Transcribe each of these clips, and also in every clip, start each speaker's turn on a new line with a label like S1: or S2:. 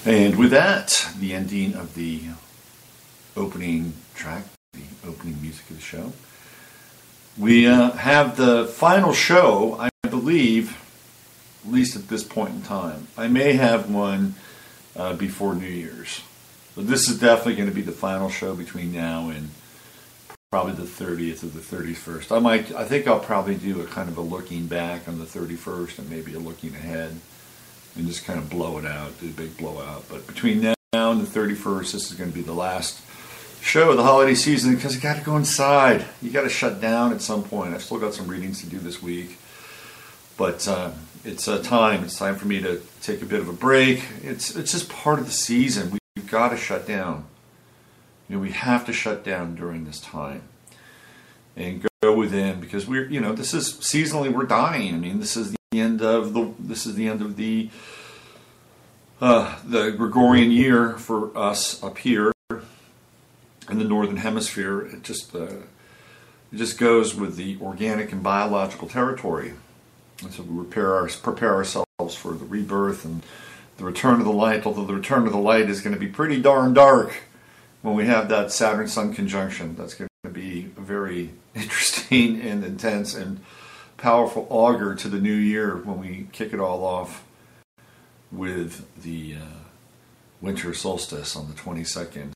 S1: And with that, the ending of the opening track, the opening music of the show. We have the final show, I believe, at least at this point in time. I may have one before New Year's. But this is definitely going to be the final show between now and probably the 30th or the 31st. I think I'll probably do a kind of a looking back on the 31st and maybe a looking ahead and just kind of blow it out, do a big blowout. But between now and the 31st, this is going to be the last show of the holiday season because you got to go inside. You got to shut down at some point. I've still got some readings to do this week. But it's time. It's time for me to take a bit of a break. It's just part of the season. We've got to shut down. We have to shut down during this time and go within because this is seasonally we're dying. I mean, this is the end of the Gregorian year for us up here in the northern hemisphere. It just goes with the organic and biological territory. And so we prepare ourselves for the rebirth and the return of the light, although the return of the light is going to be pretty darn dark when we have that Saturn-Sun conjunction. That's going to be a very interesting and intense and powerful augur to the new year when we kick it all off with the winter solstice on the 22nd.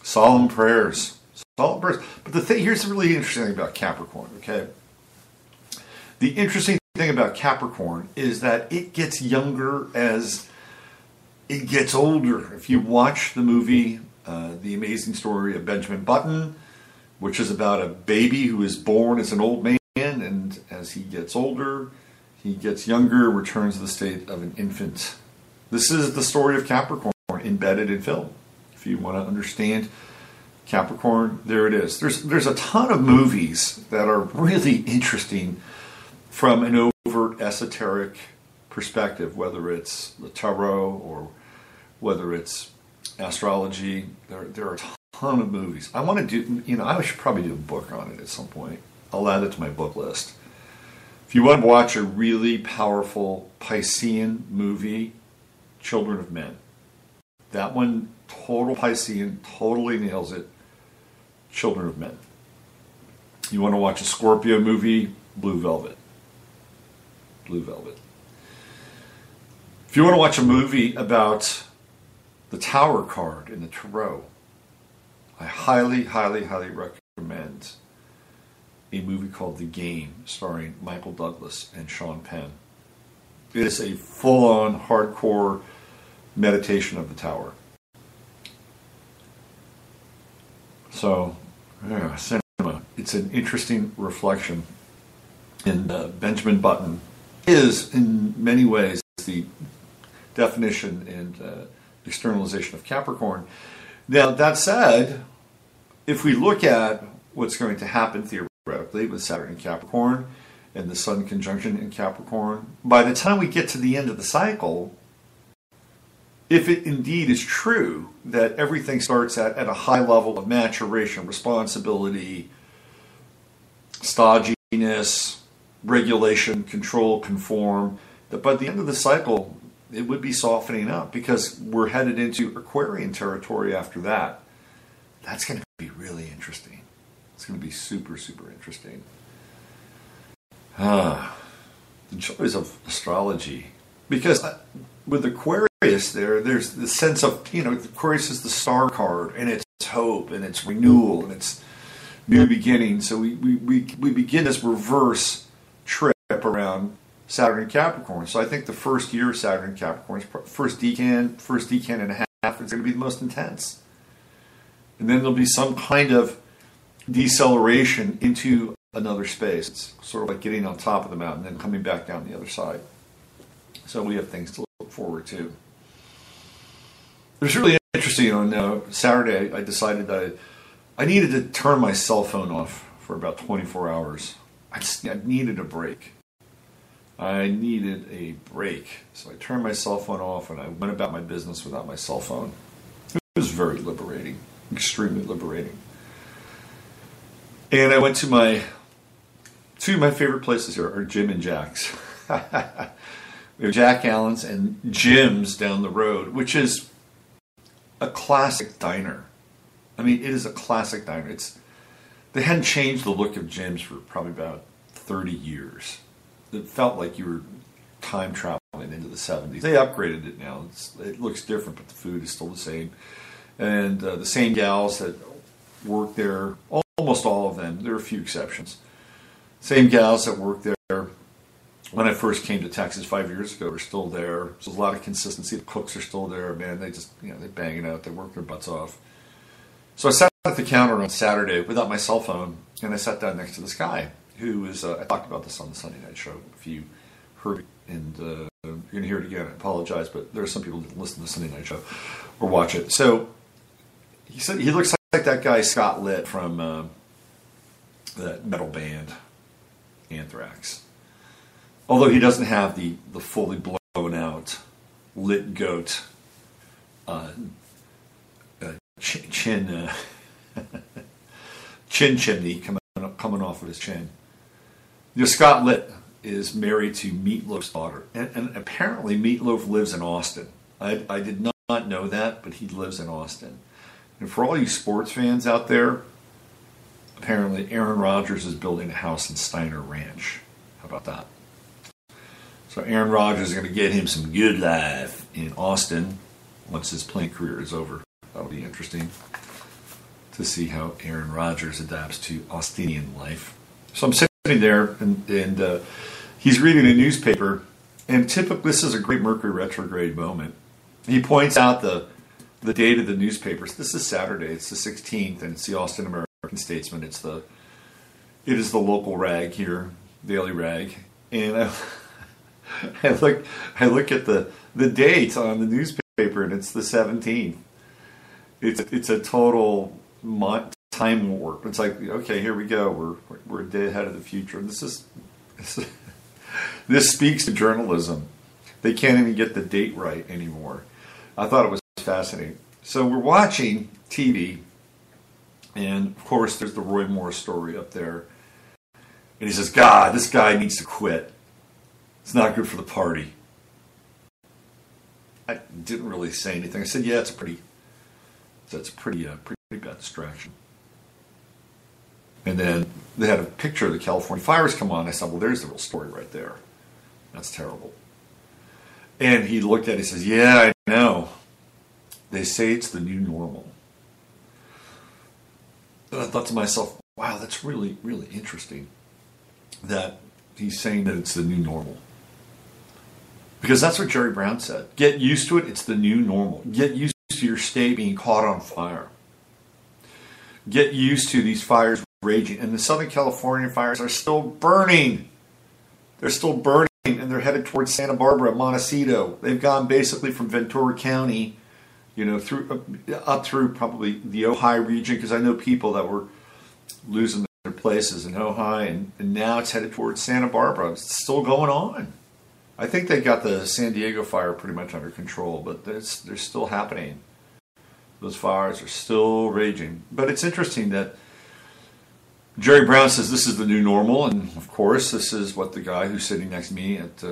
S1: Solemn prayers. But here's the really interesting thing about Capricorn, okay? The interesting thing about Capricorn is that it gets younger as it gets older. If you watch the movie, The Amazing Story of Benjamin Button, which is about a baby who is born as an old man, and as he gets older, he gets younger, returns to the state of an infant. This is the story of Capricorn embedded in film. If you want to understand Capricorn, there it is. There's a ton of movies that are really interesting from an overt esoteric perspective, whether it's the tarot or whether it's astrology. There are a ton of movies. I want to do, I should probably do a book on it at some point. I'll add it to my book list. If you want to watch a really powerful Piscean movie, Children of Men. That one, total Piscean, totally nails it. Children of Men. You want to watch a Scorpio movie, Blue Velvet. Blue Velvet. If you want to watch a movie about the Tower card in the Tarot, I highly, highly, highly recommend a movie called The Game, starring Michael Douglas and Sean Penn. It is a full-on, hardcore meditation of the Tower. So, cinema. It's an interesting reflection. And Benjamin Button is, in many ways, the definition and externalization of Capricorn. Now, that said, if we look at what's going to happen theoretically with Saturn in Capricorn and the Sun conjunction in Capricorn, by the time we get to the end of the cycle, if it indeed is true that everything starts at a high level of maturation, responsibility, stodginess, regulation, control, conform, that by the end of the cycle, it would be softening up because we're headed into Aquarian territory after that. That's going to be really interesting. It's going to be super, super interesting. The joys of astrology. Because with Aquarius there's the sense of, Aquarius is the star card, and it's hope, and it's renewal, and it's new beginning. So we begin this reverse trip around Saturn and Capricorn. So I think the first year of Saturn and Capricorn, first decan and a half, is going to be the most intense. And then there'll be some kind of deceleration into another space. It's sort of like getting on top of the mountain and then coming back down the other side. So we have things to look forward to. It was really interesting. On Saturday, I decided that I needed to turn my cell phone off for about 24 hours. I needed a break. I needed a break. So I turned my cell phone off and I went about my business without my cell phone. It was very liberating, extremely liberating. And I went to two of my favorite places here are Jim and Jack's. Jack Allen's and Jim's down the road, which is a classic diner. I mean, it is a classic diner. They hadn't changed the look of Jim's for probably about 30 years. It felt like you were time traveling into the 70s. They upgraded it now. It looks different, but the food is still the same. And the same gals that work there, almost all of them, there are a few exceptions. Same gals that worked there when I first came to Texas 5 years ago are still there. So there's a lot of consistency. The cooks are still there. Man, they just, they bang it out. They work their butts off. So I sat at the counter on Saturday without my cell phone, and I sat down next to this guy who was, I talked about this on the Sunday Night Show. If you heard it, and you're going to hear it again, I apologize, but there are some people that listen to the Sunday Night Show or watch it. So he said he looks like that guy Scott Litt from that metal band Anthrax. Although he doesn't have the fully blown out lit goat chin chimney coming off of his chin. Scott Litt is married to Meatloaf's daughter, and apparently Meatloaf lives in Austin. I did not know that, but he lives in Austin. And for all you sports fans out there, apparently Aaron Rodgers is building a house in Steiner Ranch. How about that? So Aaron Rodgers is going to get him some good life in Austin once his playing career is over. That'll be interesting to see how Aaron Rodgers adapts to Austinian life. So I'm sitting there, and he's reading a newspaper, and typically this is a great Mercury retrograde moment. He points out the date of the newspapers. This is Saturday. It's the 16th, and it's the Austin American Statesman. It is the local rag here, Daily Rag, and I look at the date on the newspaper, and it's the 17th. It's a total time warp. It's like, okay, here we go. We're a day ahead of the future. And this speaks to journalism. They can't even get the date right anymore. I thought it was fascinating. So we're watching TV, and of course there's the Roy Moore story up there. And he says, God, this guy needs to quit. It's not good for the party. I didn't really say anything. I said, yeah, that's a pretty bad distraction. And then they had a picture of the California fires come on. I said, well, there's the real story right there. That's terrible. And he looked at it and says, yeah, I know. They say it's the new normal. And I thought to myself, wow, that's really, really interesting that he's saying that it's the new normal. Because that's what Jerry Brown said. Get used to it. It's the new normal. Get used to your state being caught on fire. Get used to these fires raging. And the Southern California fires are still burning. They're still burning, and they're headed towards Santa Barbara, Montecito. They've gone basically from Ventura County, up through probably the Ojai region, because I know people that were losing their places in Ojai, and now it's headed towards Santa Barbara. It's still going on. I think they got the San Diego fire pretty much under control, but they're still happening. Those fires are still raging. But it's interesting that Jerry Brown says this is the new normal, and of course this is what the guy who's sitting next to me at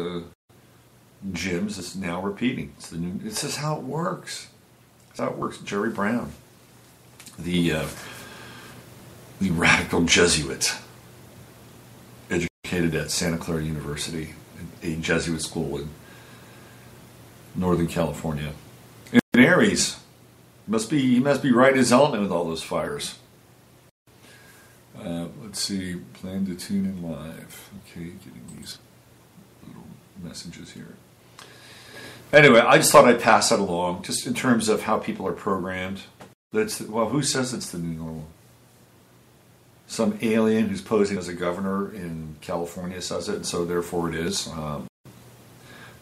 S1: Jim's is now repeating. This is how it works. It's how it works. Jerry Brown, the radical Jesuit, educated at Santa Clara University, a Jesuit school in Northern California. In Aries, he must be right in his element with all those fires. Let's see, plan to tune in live. Okay, getting these little messages here. Anyway, I just thought I'd pass that along, just in terms of how people are programmed. Who says it's the new normal? Some alien who's posing as a governor in California says it, and so therefore it is.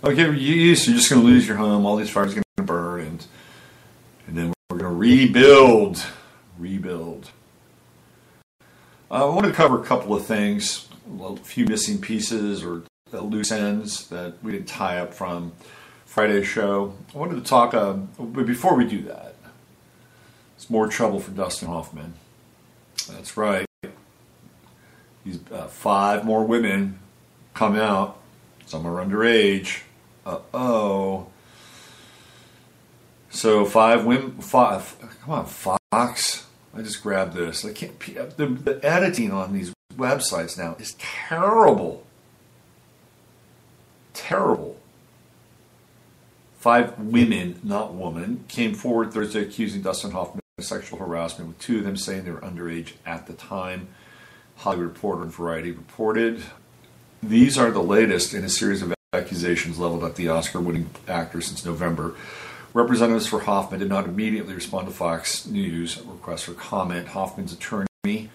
S1: Okay, you're just going to lose your home. All these fires are going to burn, and then we're going to rebuild. I wanted to cover a couple of things, a few missing pieces or loose ends that we didn't tie up from Friday's show. I wanted to talk, but before we do that, it's more trouble for Dustin Hoffman. That's right. These 5 more women come out. Some are underage. Uh-oh. So 5 women, 5, come on, Fox. I just grabbed this. I can't, the editing on these websites now is terrible. Terrible. 5 women, not woman, came forward Thursday accusing Dustin Hoffman of sexual harassment, with 2 of them saying they were underage at the time. Hollywood Reporter and Variety reported. These are the latest in a series of accusations leveled at the Oscar-winning actor since November. Representatives for Hoffman did not immediately respond to Fox News' request for comment. Hoffman's attorney,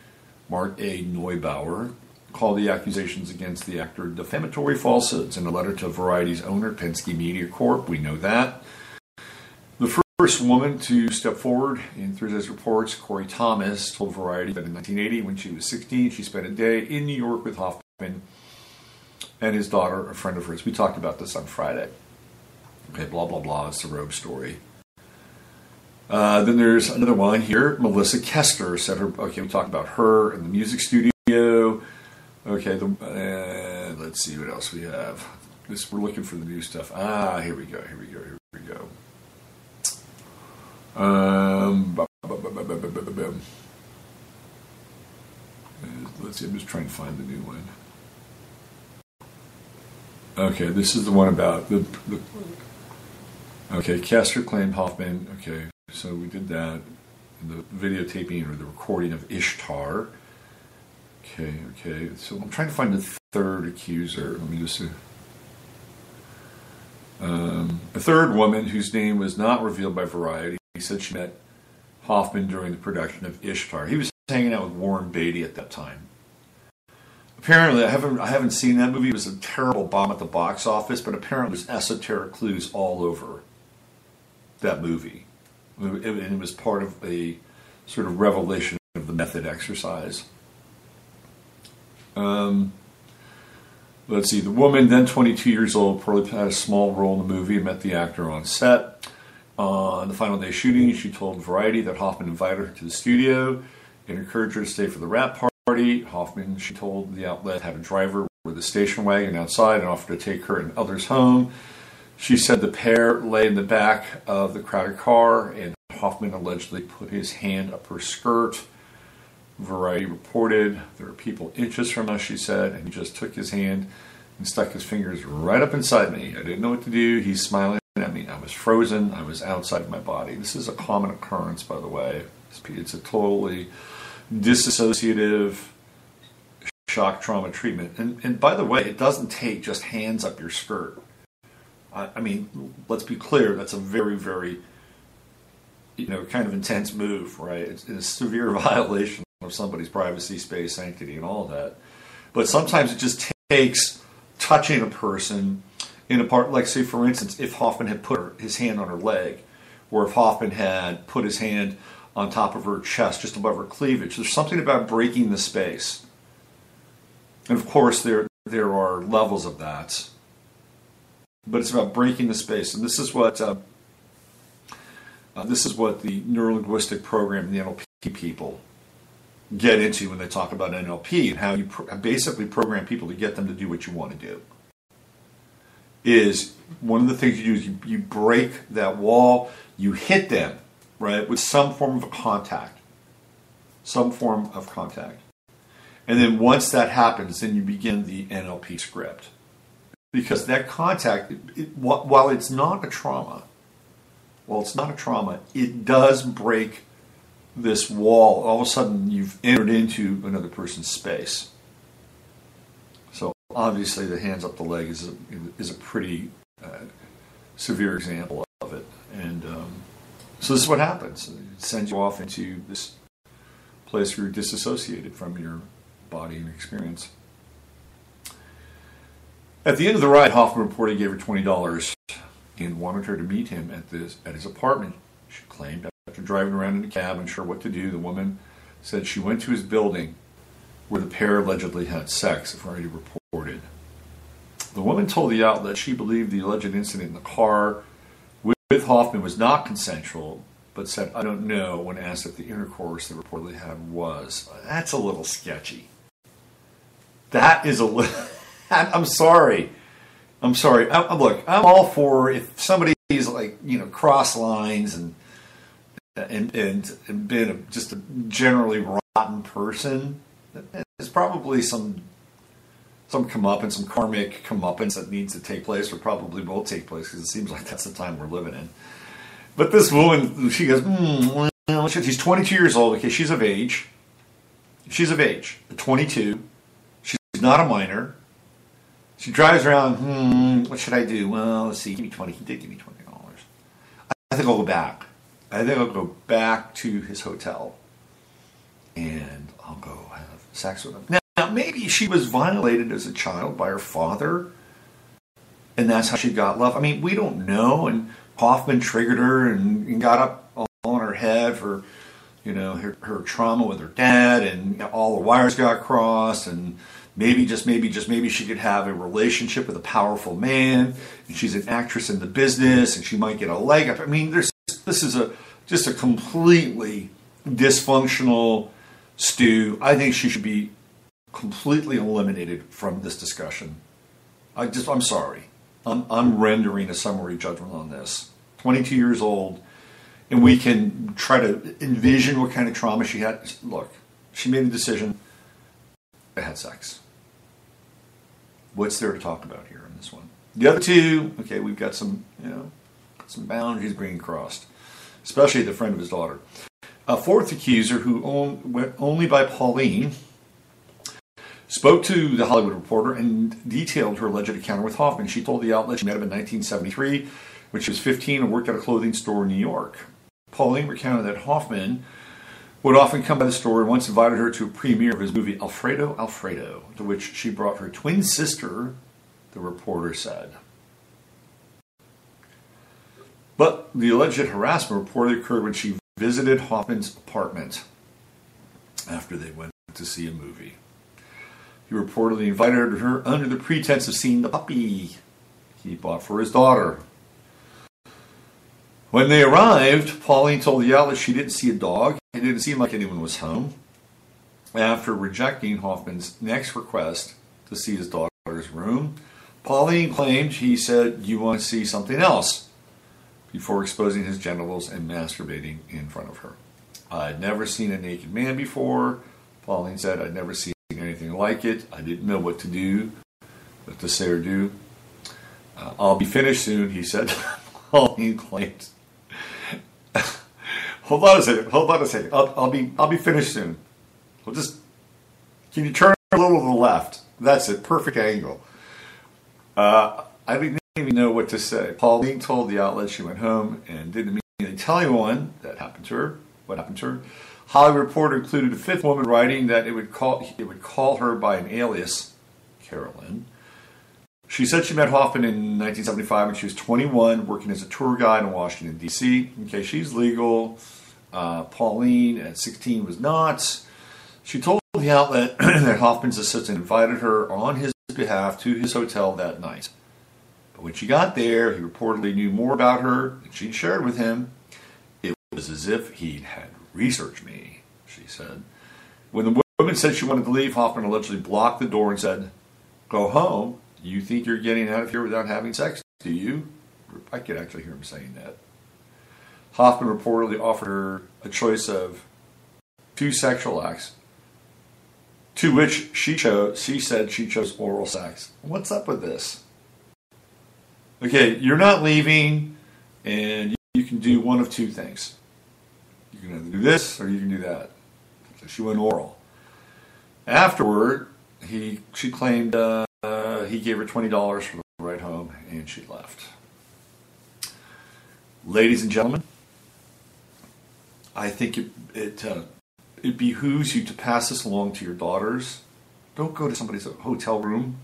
S1: Mark A. Neubauer, called the accusations against the actor defamatory falsehoods in a letter to Variety's owner, Penske Media Corp. We know that. The first woman to step forward in Thursday's reports, Corey Thomas, told Variety that in 1980, when she was 16, she spent a day in New York with Hoffman and his daughter, a friend of hers. We talked about this on Friday. Okay, blah, blah, blah. It's a rogue story. Then there's another one here. Melissa Kester said her, okay, we talked about her in the music studio. Okay, let's see what else we have. We're looking for the new stuff. Here we go. Let's see, I'm just trying to find the new one. Okay, this is the one about the okay, Kester claimed Hoffman. Okay, so we did that. The videotaping or the recording of Ishtar. Okay. So I'm trying to find the third accuser. Let me just see. A third woman whose name was not revealed by Variety said she met Hoffman during the production of Ishtar. He was hanging out with Warren Beatty at that time. Apparently, I haven't seen that movie. It was a terrible bomb at the box office, but apparently there's esoteric clues all over that movie. And it was part of a sort of revelation of the method exercise. Let's see. The woman, then 22 years old, probably had a small role in the movie and met the actor on set. On the final day of shooting, she told Variety that Hoffman invited her to the studio and encouraged her to stay for the wrap party. Hoffman, she told the outlet, had a driver with a station wagon outside and offered to take her and others home. She said the pair lay in the back of the crowded car, and Hoffman allegedly put his hand up her skirt. Variety reported there were people inches from us, she said, and he just took his hand and stuck his fingers right up inside me. I didn't know what to do. He's smiling at me. I was frozen. I was outside of my body. This is a common occurrence, by the way. It's a totally dissociative shock trauma treatment. And by the way, it doesn't take just hands up your skirt. I mean, let's be clear, that's a very, very, kind of intense move, right? It's a severe violation of somebody's privacy, space, sanctity, and all of that. But sometimes it just takes touching a person in a part, like say for instance, if Hoffman had put his hand on her leg, or if Hoffman had put his hand on top of her chest, just above her cleavage. There's something about breaking the space. And of course there are levels of that. But it's about breaking the space. And this is what the neurolinguistic program and the NLP people get into when they talk about NLP, and how you basically program people to get them to do what you want to do. Is one of the things you do is you break that wall, you hit them, right, with some form of contact. And then once that happens, then you begin the NLP script. Because that contact, while it's not a trauma, it does break this wall. All of a sudden, you've entered into another person's space. So obviously, the hands up the leg is a pretty severe example of it. And so this is what happens. It sends you off into this place where you're disassociated from your body and experience. At the end of the ride, Hoffman reported he gave her $20 and wanted her to meet him at his apartment. She claimed after driving around in a cab, unsure what to do, the woman said she went to his building where the pair allegedly had sex, Variety reported. The woman told the outlet she believed the alleged incident in the car with Hoffman was not consensual, but said, "I don't know," when asked if the intercourse they reportedly had was. That's a little sketchy. That is a little... I'm sorry. I'm sorry. Look, I'm all for if somebody's like, cross lines and been just a generally rotten person. There's probably some comeuppance, some karmic comeuppance that needs to take place, or probably will take place, because it seems like that's the time we're living in. But this woman, she goes, well, she's 22 years old. Okay, she's of age. She's of age, 22. She's not a minor. She drives around, what should I do? Well, let's see, give me 20. He did give me $20. I think I'll go back. I think I'll go back to his hotel and I'll go have sex with him. Now, maybe she was violated as a child by her father and that's how she got love. I mean, we don't know. And Hoffman triggered her and got up all in her head for, her trauma with her dad, and all the wires got crossed, and maybe she could have a relationship with a powerful man, and she's an actress in the business, and she might get a leg up. I mean, this is just a completely dysfunctional stew. I think she should be completely eliminated from this discussion. I'm sorry. I'm rendering a summary judgment on this. 22 years old, and we can try to envision what kind of trauma she had. Look, she made a decision. I had sex. What's there to talk about here in this one? The other two, okay, we've got some boundaries being crossed, especially the friend of his daughter. A fourth accuser, who went only by Pauline, spoke to The Hollywood Reporter and detailed her alleged encounter with Hoffman. She told the outlet she met him in 1973 when she was 15 and worked at a clothing store in New York. Pauline recounted that Hoffman would often come by the store and once invited her to a premiere of his movie Alfredo, Alfredo, to which she brought her twin sister, the reporter said. But the alleged harassment reportedly occurred when she visited Hoffman's apartment after they went to see a movie. He reportedly invited her under the pretense of seeing the puppy he bought for his daughter. When they arrived, Pauline told the outlet she didn't see a dog. It didn't seem like anyone was home. After rejecting Hoffman's next request to see his daughter's room, Pauline claimed he said, "You want to see something else?" before exposing his genitals and masturbating in front of her. "I'd never seen a naked man before," Pauline said. "I'd never seen anything like it. I didn't know what to do, what to say or do. I'll be finished soon," he said. Pauline claimed. Hold on a second. I'll be finished soon. Can you turn a little to the left? That's it. Perfect angle. I didn't even know what to say. Pauline told the outlet she went home and didn't immediately tell anyone what happened to her. Hollywood Reporter included a fifth woman writing that it would call her by an alias, Carolyn. She said she met Hoffman in 1975 when she was 21, working as a tour guide in Washington, D.C. Okay, she's legal. Pauline at 16 was not. She told the outlet that Hoffman's assistant invited her on his behalf to his hotel that night. But when she got there, he reportedly knew more about her than she'd shared with him. It was as if he'd had researched me, she said. When the woman said she wanted to leave, Hoffman allegedly blocked the door and said, "Go home. You think you're getting out of here without having sex, do you?" I could actually hear him saying that. Hoffman reportedly offered her a choice of 2 sexual acts, to which she said she chose oral sex. What's up with this? Okay, you're not leaving, and you can do one of 2 things. You can either do this, or you can do that. So she went oral. Afterward, she claimed he gave her $20 for the ride home, and she left. Ladies and gentlemen, I think it behooves you to pass this along to your daughters. Don't go to somebody's hotel room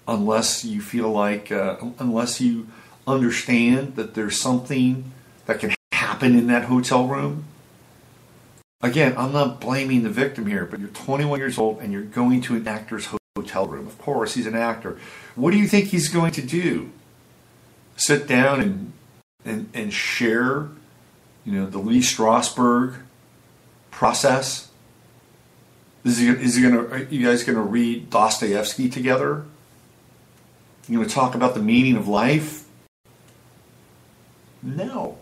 S1: unless you feel like, unless you understand that there's something that can happen in that hotel room. Again, I'm not blaming the victim here, but you're 21 years old and you're going to an actor's hotel room. Of course, he's an actor. What do you think he's going to do? Sit down and share, the Lee Strasberg process? Are you guys going to read Dostoevsky together? You want to talk about the meaning of life? No.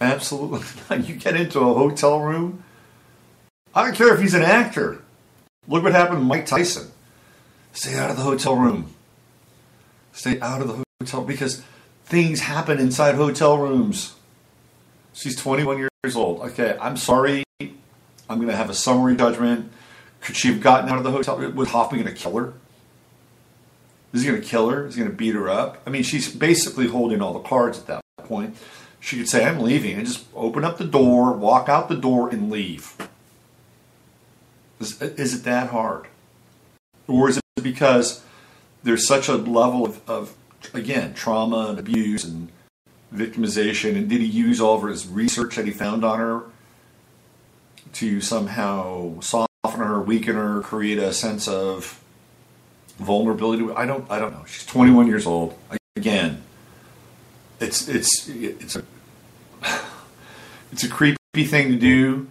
S1: Absolutely not. You get into a hotel room, I don't care if he's an actor. Look what happened to Mike Tyson. Stay out of the hotel room. Stay out of the hotel, because things happen inside hotel rooms. She's 21 years old. Okay, I'm sorry. I'm going to have a summary judgment. Could she have gotten out of the hotel? Was Hoffman going to kill her? Is he going to kill her? Is he going to beat her up? I mean, she's basically holding all the cards at that point. She could say, I'm leaving, and just open up the door, walk out the door, and leave. Is it that hard? Or is it because there's such a level of again, trauma and abuse and victimization, and did he use all of his research that he found on her to somehow soften her, weaken her, create a sense of vulnerability? I don't know. She's 21 years old. Again, it's a creepy thing to do,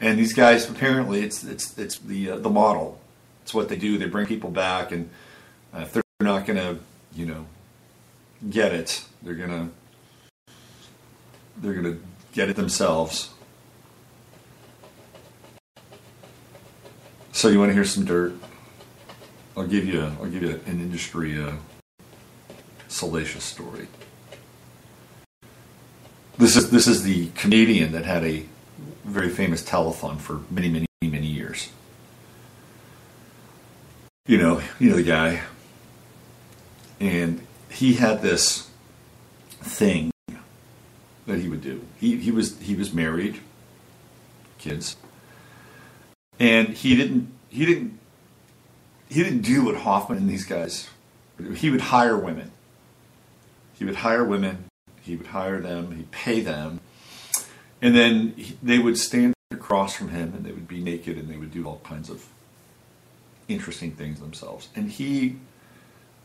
S1: and these guys apparently it's the model. It's what they do. They bring people back, and if they're not going to get it, they're gonna get it themselves. So you want to hear some dirt? I'll give you an industry salacious story. This is the comedian that had a very famous telethon for many years. You know the guy, and he had this thing that he would do. He was married, kids, and he didn't do what Hoffman and these guys. He would hire women. He would hire them. He'd pay them, and then they would stand across from him, and they would be naked, and they would do all kinds of interesting things themselves. And he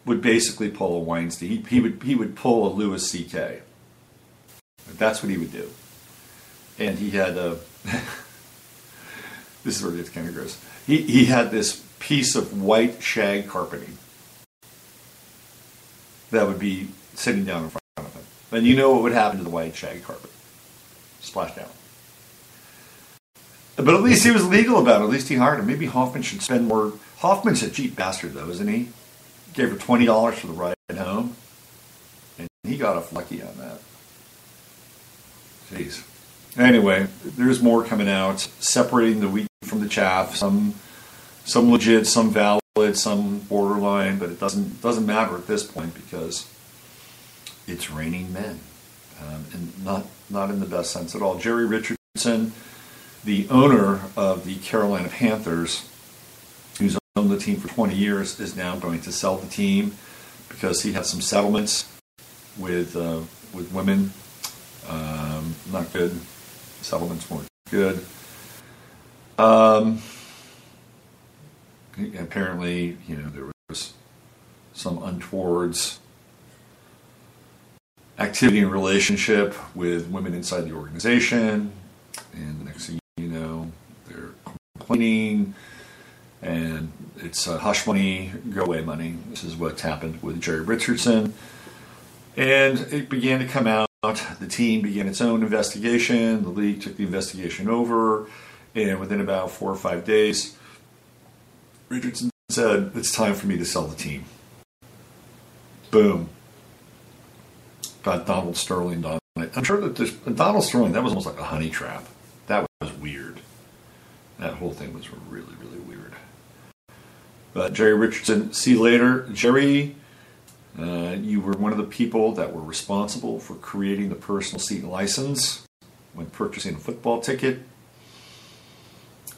S1: would basically pull a Weinstein. He would pull a Louis C.K. That's what he would do. And he had this is where it gets kind of gross. He had this piece of white shag carpeting that would be sitting down in front of him. And you know what would happen to the white shag carpet? Splash down. But at least he was legal about it. At least he hired him. Maybe Hoffman should spend more. Hoffman's a cheap bastard, though, isn't he? Gave her $20 for the ride home, and he got off lucky on that. Jeez. Anyway, there's more coming out, separating the wheat from the chaff. Some legit, some valid, some borderline, but it doesn't matter at this point because it's raining men, and not in the best sense at all. Jerry Richardson, the owner of the Carolina Panthers, who's owned the team for 20 years, is now going to sell the team because he had some settlements with women. Not good. Settlements weren't good. Apparently, there was some untowards activity and relationship with women inside the organization, and the next thing you know, they're complaining, and it's hush money, go away money. This is what's happened with Jerry Richardson, and it began to come out. The team began its own investigation. The league took the investigation over, and within about 4 or 5 days, Richardson said, "It's time for me to sell the team." Boom. Got Donald Sterling on it. I'm sure that Donald Sterling, that was almost like a honey trap. That was weird. That whole thing was really, really weird. But Jerry Richardson, see you later. Jerry, you were one of the people that were responsible for creating the personal seat license when purchasing a football ticket.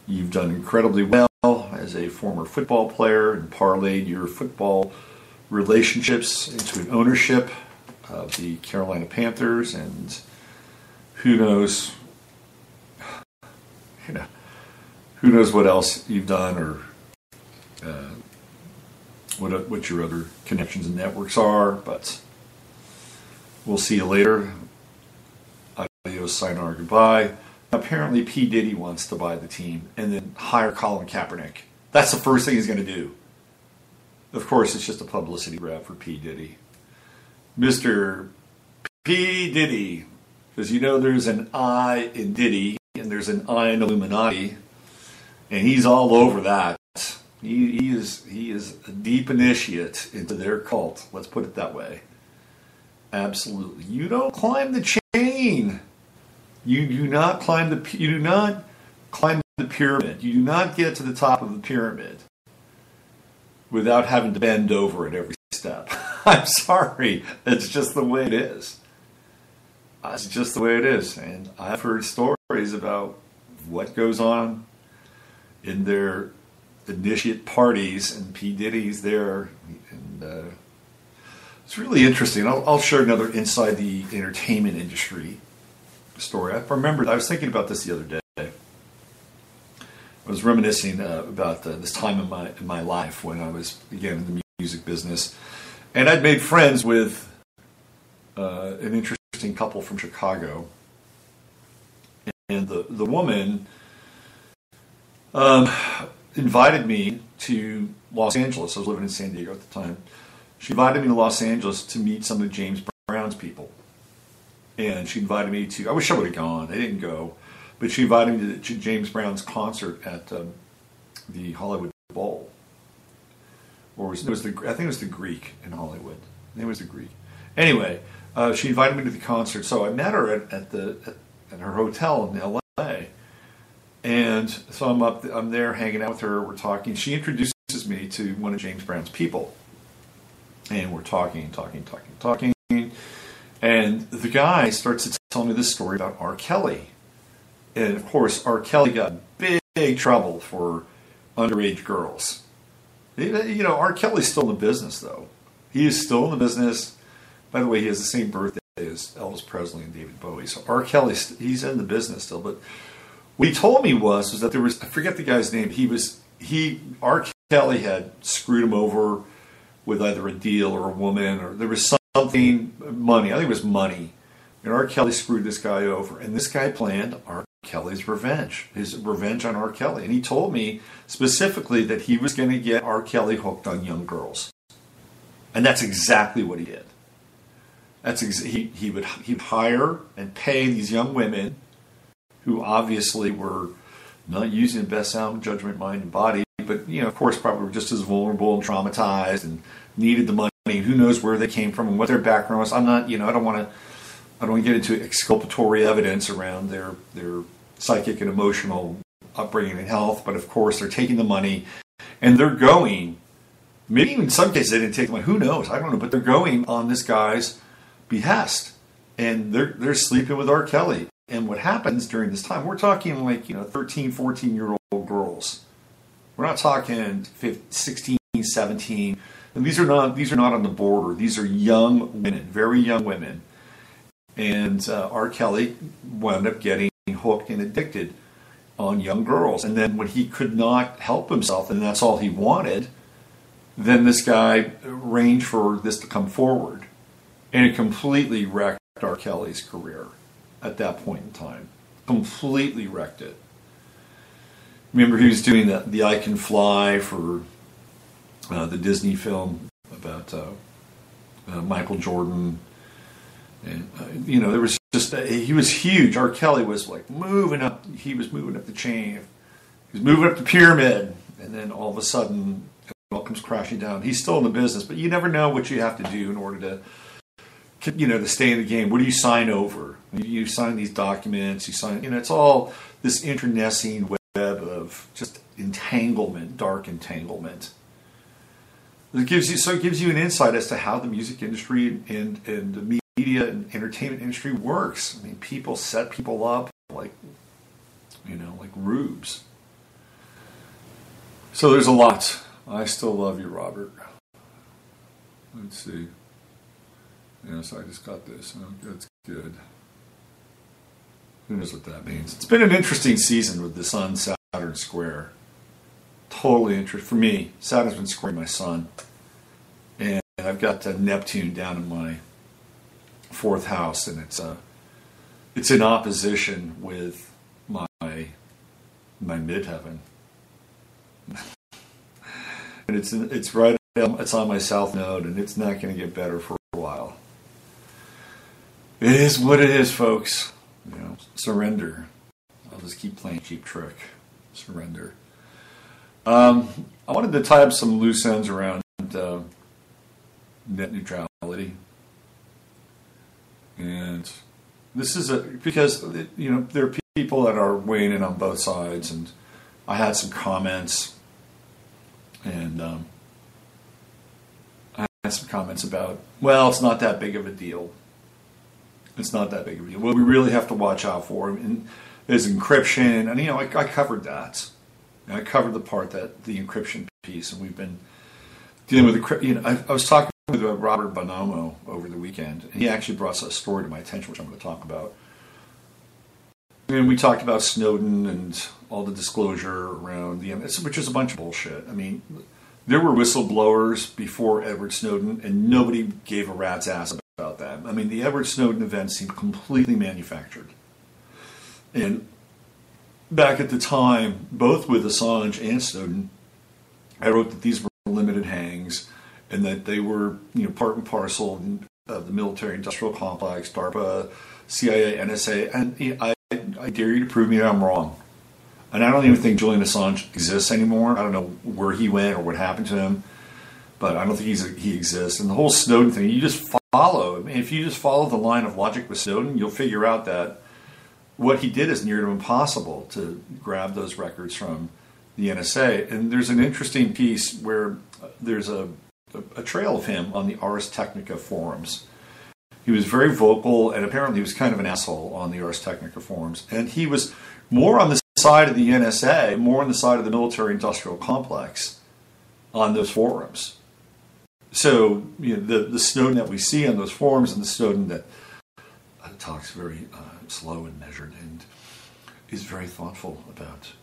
S1: You've done incredibly well as a former football player and parlayed your football relationships into an ownership of the Carolina Panthers, and who knows what else you've done, or what your other connections and networks are, but we'll see you later. Adios, sayonara, goodbye. Apparently P. Diddy wants to buy the team and then hire Colin Kaepernick. That's the first thing he's going to do. Of course, it's just a publicity grab for P. Diddy. Mr. P. Diddy. Because you know there's an I in Diddy, and there's an I in Illuminati, and he's all over that. He is a deep initiate into their cult. Let's put it that way. Absolutely. You don't climb the chain. You do not climb the pyramid. You do not get to the top of the pyramid without having to bend over at every step. I'm sorry. It's just the way it is. It's just the way it is. And I've heard stories about what goes on in their initiate parties, and P. Diddy's there. And it's really interesting. I'll share another inside the entertainment industry story. I was thinking about this the other day. I was reminiscing about this time in my life when I was, again, in the music business. And I'd made friends with an interesting couple from Chicago. And the woman invited me to Los Angeles. I was living in San Diego at the time. She invited me to Los Angeles to meet some of James Brown's people. And she invited me to, I wish I would have gone. I didn't go. But she invited me to James Brown's concert at the Hollywood Bowl. I think it was the Greek in Hollywood. I think it was the Greek. Anyway, she invited me to the concert. So I met her at her hotel in L.A. And so I'm there hanging out with her. We're talking. She introduces me to one of James Brown's people. And we're talking. And the guy starts to tell me this story about R. Kelly. And of course, R. Kelly got big trouble for underage girls. You know, R. Kelly's still in the business, though. He is still in the business. By the way, he has the same birthday as Elvis Presley and David Bowie. So R. Kelly, he's in the business still. But what he told me was that there was, I forget the guy's name. R. Kelly had screwed him over with either a deal or a woman, or there was something, money. I think it was money. And R. Kelly screwed this guy over. And this guy planned R. Kelly's revenge. His revenge on R. Kelly. And he told me specifically that he was going to get R. Kelly hooked on young girls. And that's exactly what he did. He would hire and pay these young women who obviously were not using the best sound judgment, mind, and body, but, you know, of course, probably were just as vulnerable and traumatized and needed the money. Who knows where they came from and what their background was. I'm not, you know, I don't want to get into exculpatory evidence around their psychic and emotional upbringing and health, but of course they're taking the money and they're going, maybe in some cases they didn't take the money, who knows, I don't know, but they're going on this guy's behest and they're sleeping with R. Kelly. And what happens during this time, we're talking like, you know, 13, 14-year-old girls. We're not talking 15, 16, 17. And these are not on the border. These are young women, very young women. And R. Kelly wound up getting hooked and addicted on young girls. And then when he could not help himself, and that's all he wanted, then this guy arranged for this to come forward. And it completely wrecked R. Kelly's career at that point in time. Completely wrecked it. Remember, he was doing the I Can Fly for the Disney film about Michael Jordan. And, you know, there was just, he was huge. R. Kelly was like moving up, he was moving up the chain. He was moving up the pyramid. And then all of a sudden, it all comes crashing down. He's still in the business, but you never know what you have to do in order to, you know, to stay in the game. What do you sign over? You sign these documents, you sign, you know, it's all this internecine web of just entanglement, dark entanglement. It gives you an insight as to how the music industry and the media and entertainment industry works. I mean, people set people up like, you know, like rubes. So there's a lot. I still love you, Robert. Let's see. Yes, I just got this. Oh, that's good. Who knows what that means? It's been an interesting season with the Sun Saturn square. Totally interesting for me. Saturn's been squaring my Sun, and I've got Neptune down in my fourth house, and it's in opposition with my midheaven, and it's right it's on my south node, and it's not going to get better for a while. It is what it is, folks. You know, surrender. I'll just keep playing Cheap Trick. Surrender. I wanted to tie up some loose ends around net neutrality, and this is because there are people that are weighing in on both sides, and I had some comments, and I had some comments about, well, it's not that big of a deal. It's not that big of a deal. What we really have to watch out for is encryption, and I covered that. And I covered the part that the encryption piece, and we've been dealing with I was talking with Robert Bonomo over the weekend, and he actually brought a story to my attention, which I'm going to talk about. And we talked about Snowden and all the disclosure around which is a bunch of bullshit. I mean, there were whistleblowers before Edward Snowden, and nobody gave a rat's ass about that. I mean, the Edward Snowden event seemed completely manufactured. And back at the time, both with Assange and Snowden, I wrote that these were limited hangs, and that they were, part and parcel of the military-industrial complex, DARPA, CIA, NSA, and I dare you to prove me that I'm wrong. And I don't even think Julian Assange exists anymore. I don't know where he went or what happened to him, but I don't think he exists. And the whole Snowden thing, you just follow. I mean, if you just follow the line of logic with Snowden, you'll figure out that what he did is near to impossible to grab those records from the NSA. And there's an interesting piece where there's a trail of him on the Ars Technica forums. He was very vocal, and apparently he was kind of an asshole on the Ars Technica forums. And he was more on the side of the NSA, more on the side of the military-industrial complex on those forums. So the Snowden that we see on those forums, and the Snowden that talks very slow and measured and is very thoughtful about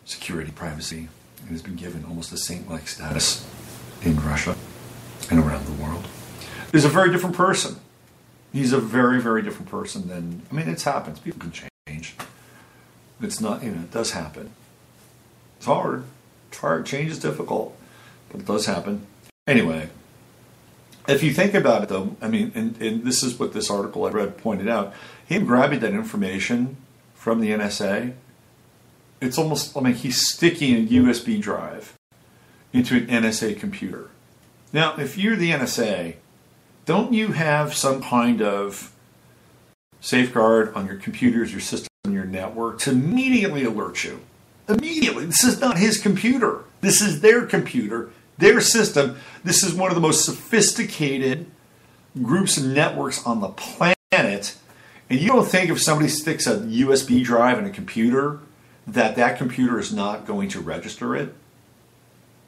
S1: security, privacy, and has been given almost a saint-like status in Russia and around the world, is a very different person. He's a very, very different person than, it happens. People can change. It's not, it does happen. It's hard. It's hard. Change is difficult, but it does happen. Anyway, if you think about it, though, and this is what this article I read pointed out, him grabbing that information from the NSA, it's almost, he's sticking a USB drive into an NSA computer. Now, if you're the NSA, don't you have some kind of safeguard on your computers, your system, your network to immediately alert you? Immediately. This is not his computer. This is their computer, their system. This is one of the most sophisticated groups and networks on the planet. And you don't think if somebody sticks a USB drive in a computer that computer is not going to register it?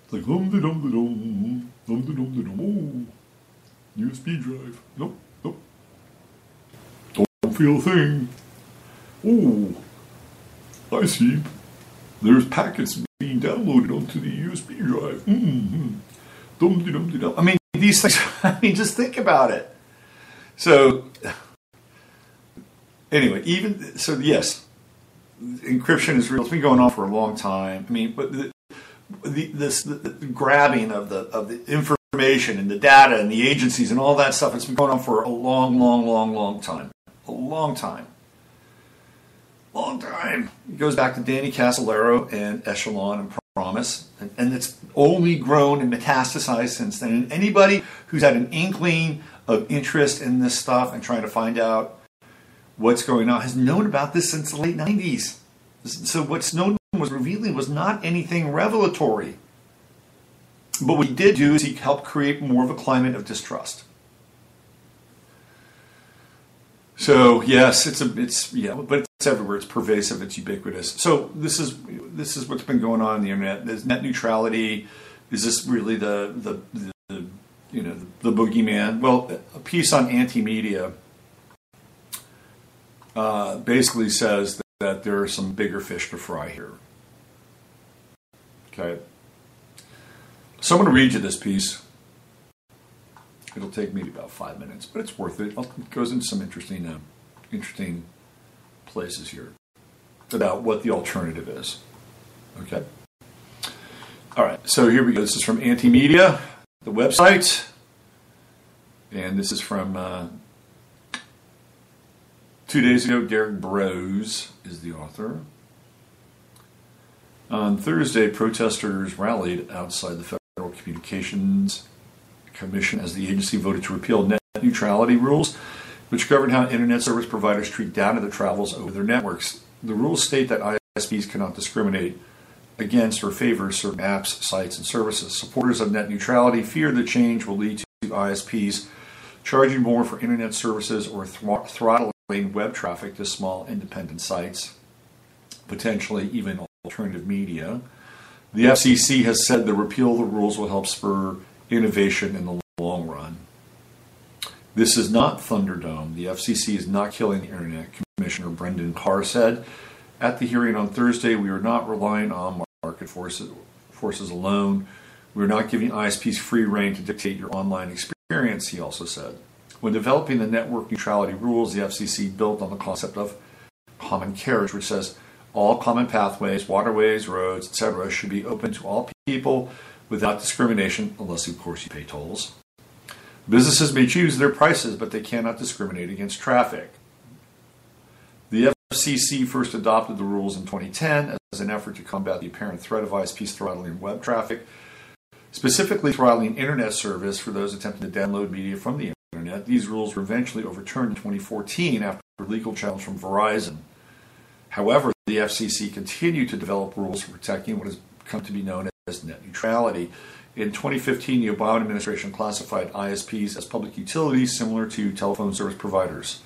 S1: It's like, dum-de-dum-de-dum, dum-de-dum-de-dum, oh. USB drive. Nope. Don't feel a thing. Oh, I see. There's packets being downloaded onto the USB drive. Dum-de-dum-de-dum. These things, just think about it. So, anyway, yes, encryption is real. It's been going on for a long time. But the grabbing of the information and the data and the agencies and all that stuff, it's been going on for a long time. A long time. It goes back to Danny Casolaro and Echelon and Promise, and it's only grown and metastasized since then. And anybody who's had an inkling of interest in this stuff and trying to find out what's going on has known about this since the late 90s. So what Snowden was revealing was not anything revelatory. But what he did do is he helped create more of a climate of distrust. So yes, but it's everywhere. It's pervasive. It's ubiquitous. So this is what's been going on the internet. There's net neutrality. Is this really the boogeyman? Well, a piece on Anti-Media basically says that there are some bigger fish to fry here. Okay. So I'm going to read you this piece. It'll take maybe about 5 minutes, but it's worth it. It goes into some interesting places here about what the alternative is. Okay. All right. So here we go. This is from Anti-Media. the website, and this is from 2 days ago. Derek Brose is the author. On Thursday, protesters rallied outside the Federal Communications Commission as the agency voted to repeal net neutrality rules, which govern how internet service providers treat data that travels over their networks. The rules state that ISPs cannot discriminate against or favor certain apps, sites, and services. Supporters of net neutrality fear the change will lead to ISPs charging more for internet services or throttling web traffic to small independent sites, potentially even alternative media. The FCC has said the repeal of the rules will help spur innovation in the long run. This is not Thunderdome. The FCC is not killing the internet, Commissioner Brendan Carr said. At the hearing on Thursday, we are not relying on market forces alone. We are not giving ISPs free rein to dictate your online experience, he also said. When developing the network neutrality rules, the FCC built on the concept of common carriage, which says all common pathways, waterways, roads, etc. should be open to all people without discrimination, unless, of course, you pay tolls. Businesses may choose their prices, but they cannot discriminate against traffic. The FCC first adopted the rules in 2010 as an effort to combat the apparent threat of ISPs throttling web traffic, specifically throttling internet service for those attempting to download media from the internet. These rules were eventually overturned in 2014 after a legal challenge from Verizon. However, the FCC continued to develop rules for protecting what has come to be known as net neutrality. In 2015, the Obama administration classified ISPs as public utilities similar to telephone service providers.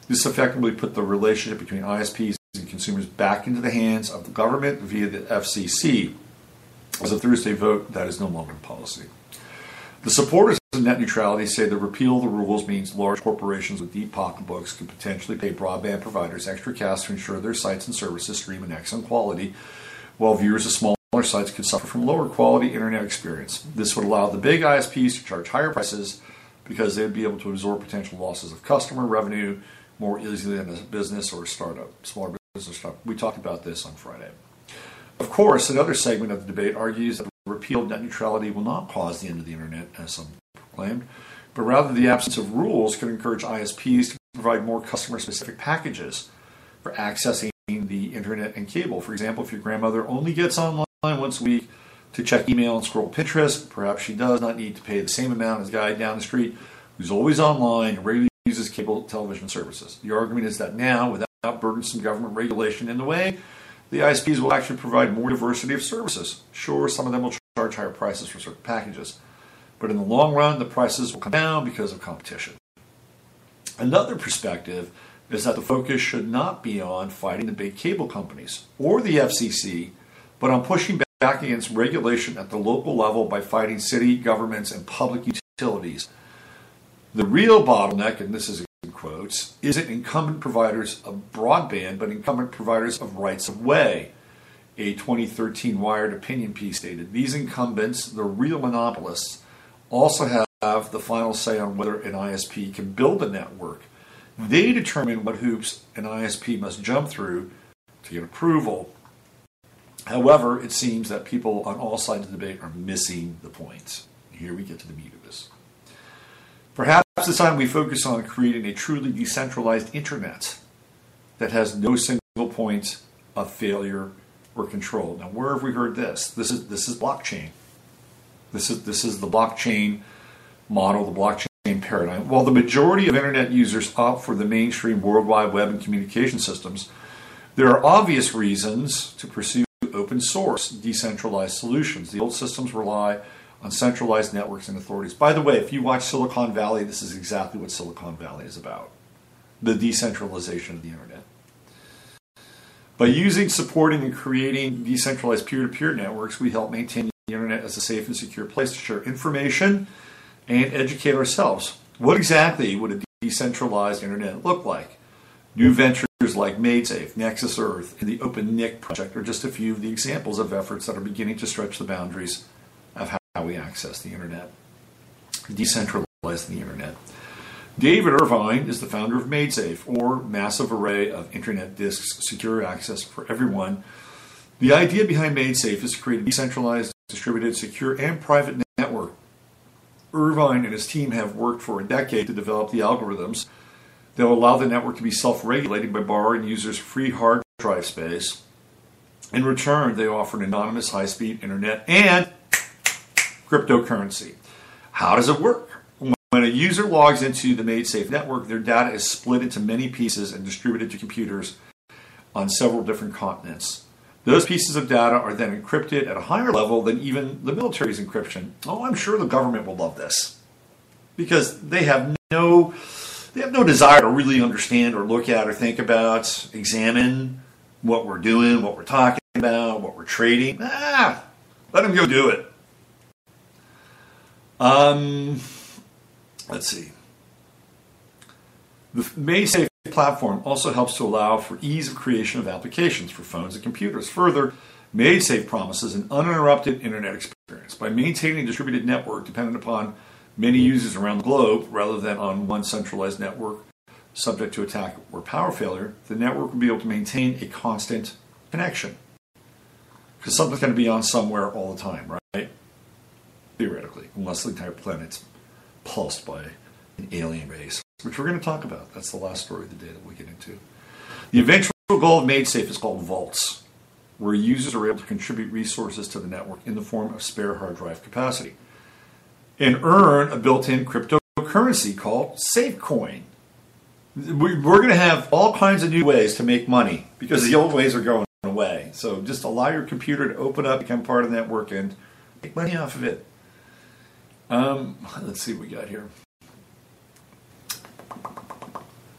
S1: This effectively put the relationship between ISPs and consumers back into the hands of the government via the FCC. As a Thursday vote, that is no longer policy. The supporters of net neutrality say the repeal of the rules means large corporations with deep pocketbooks could potentially pay broadband providers extra cash to ensure their sites and services stream in excellent quality, while viewers of smaller sites could suffer from lower quality internet experience. This would allow the big ISPs to charge higher prices because they would be able to absorb potential losses of customer revenue more easily than a business or a startup, smaller business startup. We talked about this on Friday. Of course, another segment of the debate argues that the repeal of net neutrality will not cause the end of the internet, as some proclaimed, but rather the absence of rules could encourage ISPs to provide more customer-specific packages for accessing the internet and cable. For example, if your grandmother only gets online once a week to check email and scroll Pinterest, perhaps she does not need to pay the same amount as the guy down the street who's always online and regularly uses cable television services. The argument is that now, without burdensome government regulation in the way, the ISPs will actually provide more diversity of services. Sure, some of them will charge higher prices for certain packages, but in the long run, the prices will come down because of competition. Another perspective is that the focus should not be on fighting the big cable companies or the FCC, but on pushing back against regulation at the local level by fighting city governments and public utilities. The real bottleneck, and this is in quotes, isn't incumbent providers of broadband, but incumbent providers of rights of way. A 2013 Wired opinion piece stated, these incumbents, the real monopolists, also have the final say on whether an ISP can build a network. They determine what hoops an ISP must jump through to get approval. However, it seems that people on all sides of the debate are missing the point. Here we get to the meat of this. Perhaps it's time we focus on creating a truly decentralized internet that has no single point of failure or control. Now, where have we heard this? This is blockchain. This is the blockchain model, the blockchain paradigm. While the majority of internet users opt for the mainstream World Wide Web and communication systems, there are obvious reasons to pursue open source, decentralized solutions. The old systems rely on centralized networks and authorities. By the way, if you watch Silicon Valley, this is exactly what Silicon Valley is about. The decentralization of the internet. By using, supporting, and creating decentralized peer-to-peer networks, we help maintain the internet as a safe and secure place to share information and educate ourselves. What exactly would a decentralized internet look like? New ventures like MadeSafe, Nexus Earth, and the OpenNIC project are just a few of the examples of efforts that are beginning to stretch the boundaries of how we access the internet. Decentralize the internet. David Irvine is the founder of MadeSafe, or Massive Array of Internet Disks, Secure Access for Everyone. The idea behind MadeSafe is to create a decentralized, distributed, secure, and private network Irvine and his team have worked for a decade to develop the algorithms that will allow the network to be self-regulating by borrowing users free hard drive space. In return, they offer an anonymous high-speed internet and cryptocurrency. How does it work? When a user logs into the MaidSafe network, their data is split into many pieces and distributed to computers on several different continents. Those pieces of data are then encrypted at a higher level than even the military's encryption. Oh, I'm sure the government will love this because they have no desire to really understand or look at or think about, examine what we're doing, what we're talking about, what we're trading. Let them go do it. Let's see. The MaidSafe platform also helps to allow for ease of creation of applications for phones and computers. Further, MaidSafe promises an uninterrupted internet experience. By maintaining a distributed network dependent upon many users around the globe, rather than on one centralized network subject to attack or power failure, the network will be able to maintain a constant connection. Because something's going to be on somewhere all the time, right? Theoretically, unless the entire planet's pulsed by an alien race, which we're going to talk about. That's the last story of the day that we'll get into. The eventual goal of MaidSafe is called Vaults, where users are able to contribute resources to the network in the form of spare hard drive capacity and earn a built-in cryptocurrency called SafeCoin. We're going to have all kinds of new ways to make money because the old ways are going away. So just allow your computer to open up, become part of the network, and make money off of it. Let's see what we got here.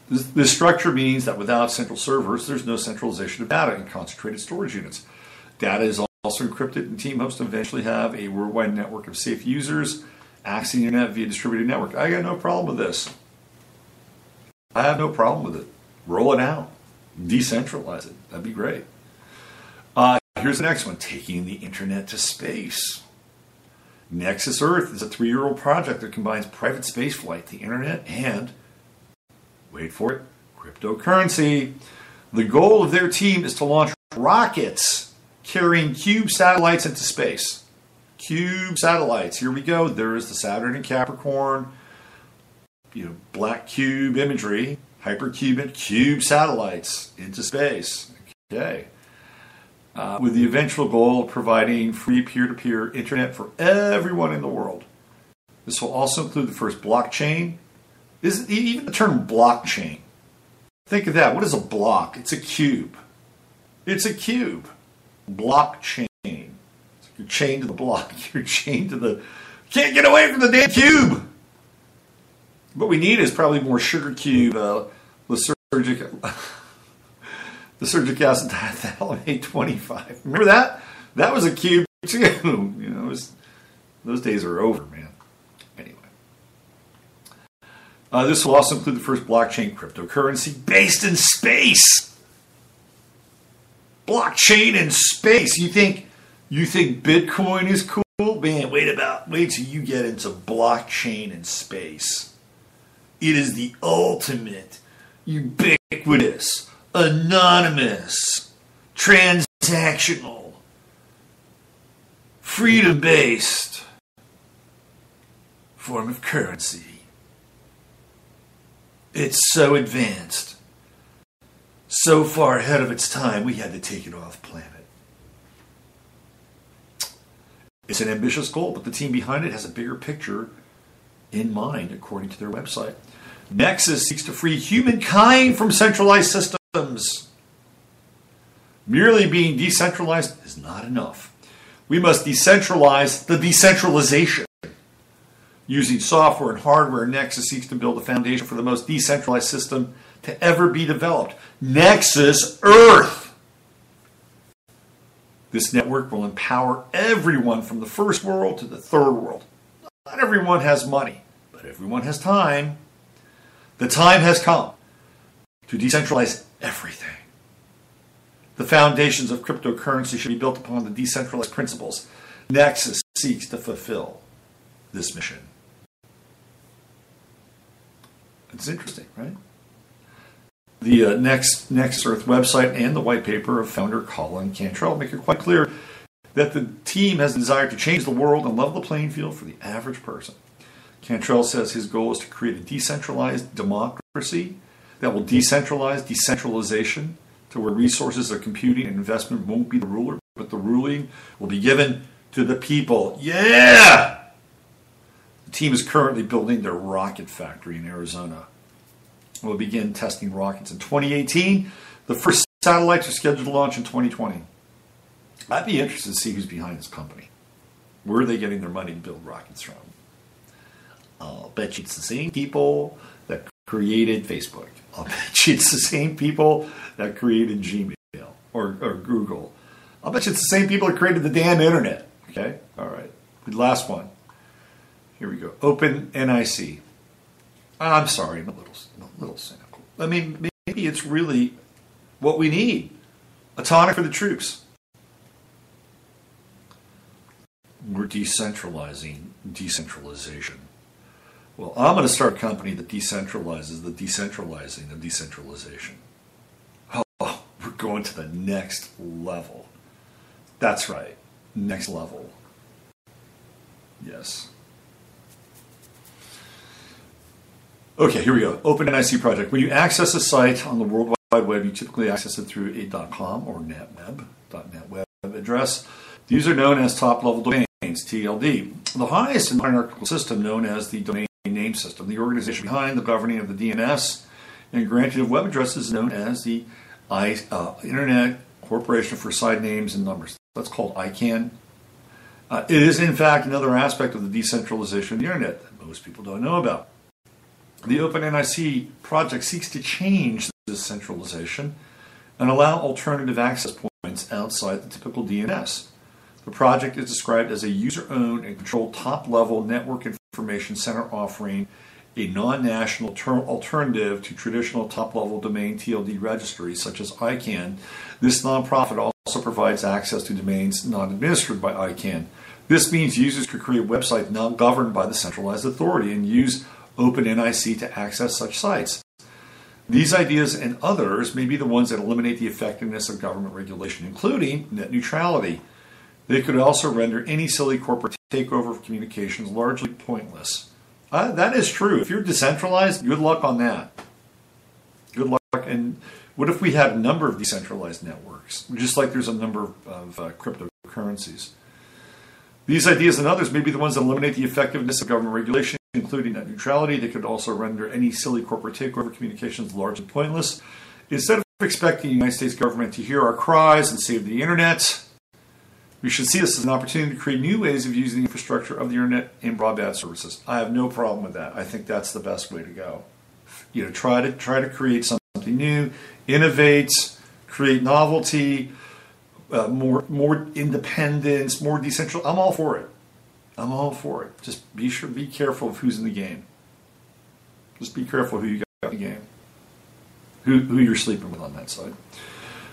S1: This structure means that without central servers, there's no centralization of data in concentrated storage units. Data is also encrypted, and team hopes to eventually have a worldwide network of safe users accessing the internet via distributed network. I got no problem with this. I have no problem with it. Roll it out. Decentralize it. That'd be great. Here's the next one. Taking the internet to space. Nexus Earth is a 3-year-old project that combines private spaceflight, the internet, and, wait for it, cryptocurrency. The goal of their team is to launch rockets carrying cube satellites into space. Cube satellites. Here we go. There is the Saturn and Capricorn, black cube imagery, hypercubic cube satellites into space. Okay. With the eventual goal of providing free peer-to-peer internet for everyone in the world. This will also include the first blockchain. Even the term blockchain. Think of that. What is a block? It's a cube. It's a cube. Blockchain. You're chained to the block. You're chained to the... Can't get away from the damn cube! What we need is probably more sugar cube, lysergic acid diethylamate 25. Remember that? That was a cube too. Those days are over, man. Anyway. This will also include the first blockchain cryptocurrency based in space. Blockchain in space. You think Bitcoin is cool? Man, wait till you get into blockchain in space. It is the ultimate, ubiquitous, anonymous, transactional, freedom-based form of currency. It's so advanced, so far ahead of its time, we had to take it off planet. It's an ambitious goal, but the team behind it has a bigger picture in mind, according to their website. Nexus seeks to free humankind from centralized systems. Merely being decentralized is not enough. We must decentralize the decentralization. Using software and hardware, Nexus seeks to build a foundation for the most decentralized system to ever be developed. Nexus Earth. This network will empower everyone from the first world to the third world. Not everyone has money, but everyone has time. The time has come to decentralize everything. The foundations of cryptocurrency should be built upon the decentralized principles. Nexus seeks to fulfill this mission. It's interesting, right? The Next Earth website and the white paper of founder Colin Cantrell make it quite clear that the team has the desire to change the world and level the playing field for the average person. Cantrell says his goal is to create a decentralized democracy that will decentralize decentralization to where resources of computing and investment won't be the ruler, but the ruling will be given to the people. Yeah! The team is currently building their rocket factory in Arizona. We'll begin testing rockets in 2018. The first satellites are scheduled to launch in 2020. I'd be interested to see who's behind this company. Where are they getting their money to build rockets from? I'll bet you it's the same people that created Facebook. I'll bet you it's the same people that created Gmail or Google. I'll bet you it's the same people that created the damn internet. Okay? All right. The last one. Here we go. OpenNIC. I'm sorry, I'm a little cynical. I mean, maybe it's really what we need. A tonic for the troops. We're decentralizing decentralization. Well, I'm going to start a company that decentralizes the decentralizing of decentralization. Oh, we're going to the next level. That's right. Next level. Yes. Okay, here we go. OpenNIC project. When you access a site on the World Wide Web, you typically access it through a .com or .net web address. These are known as top-level domains, TLD. The highest in the hierarchical system, known as the domain name system. The organization behind the governing of the DNS and granting of web addresses is known as the Internet Corporation for Side Names and Numbers. That's called ICANN. It is, in fact, another aspect of the decentralization of the Internet that most people don't know about. The OpenNIC project seeks to change this centralization and allow alternative access points outside the typical DNS. The project is described as a user-owned and controlled top-level network information center offering a non-national alternative to traditional top-level domain TLD registries such as ICANN. This nonprofit also provides access to domains not administered by ICANN. This means users could create websites not governed by the centralized authority and use OpenNIC to access such sites. These ideas and others may be the ones that eliminate the effectiveness of government regulation, including net neutrality. They could also render any silly corporate takeover of communications largely pointless. That is true. If you're decentralized, good luck on that. Good luck. And what if we had a number of decentralized networks, just like there's a number of cryptocurrencies? These ideas and others may be the ones that eliminate the effectiveness of government regulation, including net neutrality. They could also render any silly corporate takeover communications largely pointless. Instead of expecting the United States government to hear our cries and save the internet, we should see this as an opportunity to create new ways of using the infrastructure of the internet and broadband services. I have no problem with that. I think that's the best way to go. Try to create something new, innovate, create novelty, more independence, more decentralized. I'm all for it. I'm all for it. Just be careful of who's in the game. Just be careful who you got in the game. Who you're sleeping with on that side.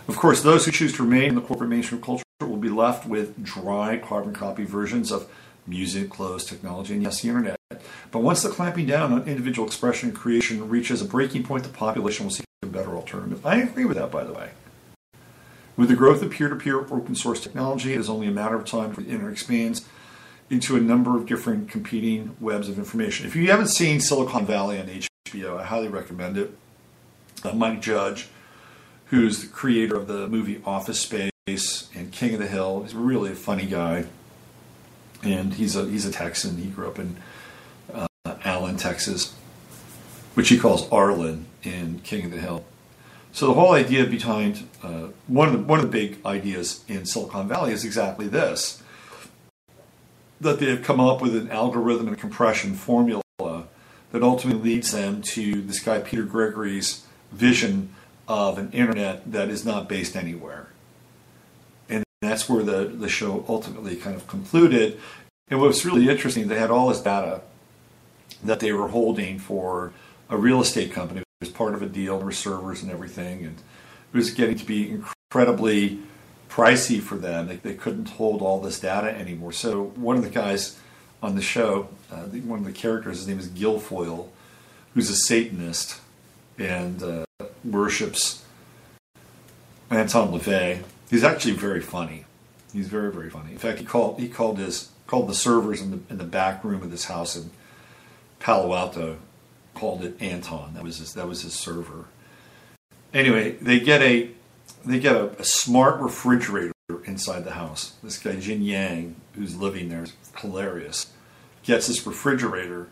S1: Of course, those who choose to remain in the corporate mainstream culture will be left with dry carbon copy versions of music, clothes, technology, and yes, the internet. But once the clamping down on individual expression and creation reaches a breaking point, the population will seek a better alternative. I agree with that, by the way. With the growth of peer-to-peer open source technology, it is only a matter of time before the internet expands into a number of different competing webs of information. If you haven't seen Silicon Valley on HBO, I highly recommend it. Mike Judge, who's the creator of the movie Office Space and King of the Hill, he's really a funny guy, and he's a Texan. He grew up in Allen, Texas, which he calls Arlen in King of the Hill. So the whole idea behind one of the big ideas in Silicon Valley is exactly this: that they have come up with an algorithm and a compression formula that ultimately leads them to this guy Peter Gregory's vision of an internet that is not based anywhere. And that's where the show ultimately kind of concluded. And what's really interesting, they had all this data that they were holding for a real estate company. It was part of a deal, there were servers and everything, and it was getting to be incredibly pricey for them. They couldn't hold all this data anymore. So one of the guys on the show, one of the characters, his name is Guilfoyle, who's a Satanist and worships Anton LaVey. He's actually very funny. He's very, very funny. In fact, he called the servers in the back room of this house and Palo Alto called it Anton. That was his server. Anyway, they get a smart refrigerator inside the house. This guy Jin Yang, who's living there, is hilarious, gets this refrigerator,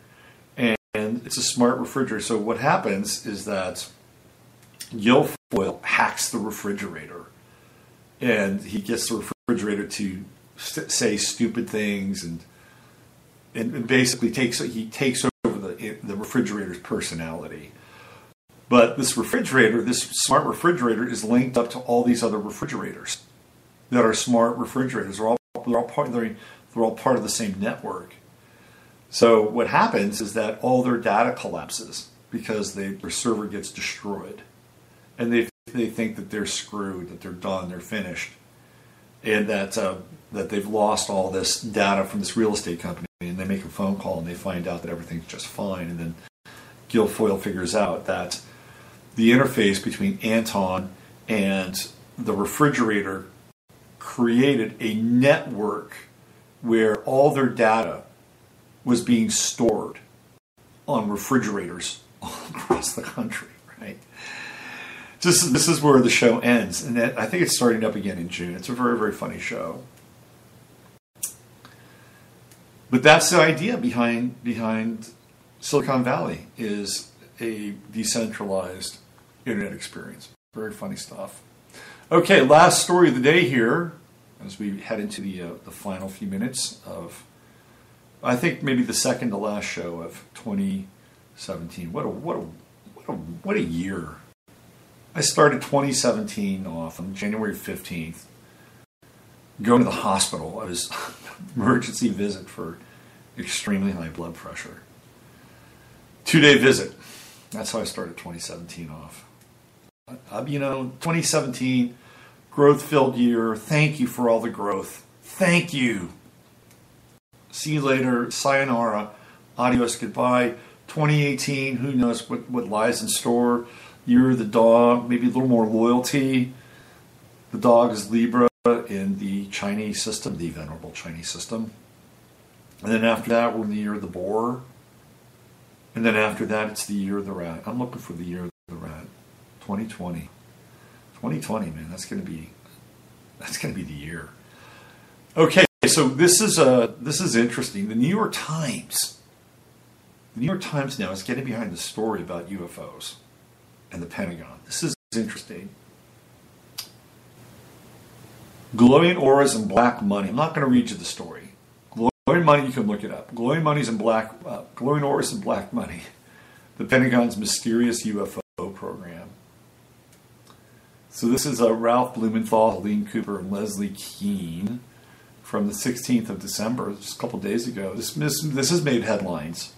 S1: and it's a smart refrigerator. So what happens is that Guilfoyle hacks the refrigerator, and he gets the refrigerator to say stupid things, and basically takes over the refrigerator's personality. But this smart refrigerator, is linked up to all these other refrigerators that are smart refrigerators. They're all part of the same network. So what happens is that all their data collapses because their server gets destroyed, and they think that they're screwed, that they're done, they're finished, and that they've lost all this data from this real estate company. And they make a phone call and they find out that everything's just fine. And then Guilfoyle figures out that the interface between Anton and the refrigerator created a network where all their data was being stored on refrigerators all across the country, right? This is where the show ends. And I think it's starting up again in June. It's a very, very funny show. But that's the idea behind Silicon Valley, is a decentralized internet experience. Very funny stuff. Okay, last story of the day here, as we head into the final few minutes of, I think maybe the second to last show of 2017. What a year! I started 2017 off on January 15th. Going to the hospital. I was emergency visit for extremely high blood pressure. 2-day visit. That's how I started 2017 off. 2017, growth-filled year. Thank you for all the growth. Thank you. See you later. Sayonara. Adios. Goodbye. 2018, who knows what lies in store. Year of the dog. Maybe a little more loyalty. The dog is Libra in the Chinese system, the venerable Chinese system. And then after that, we're in the year of the boar. And then after that, it's the year of the rat. I'm looking for the year of the rat. 2020. 2020, man, that's going to be the year. Okay, so this is interesting. The New York Times now is getting behind the story about UFOs and the Pentagon. This is interesting. Glowing auras and black money. I'm not going to read you the story. Glowing money, you can look it up. Glowing auras and black money. The Pentagon's mysterious UFO program. So this is Ralph Blumenthal, Helene Cooper, and Leslie Kean from the 16th of December, just a couple days ago. This has made headlines.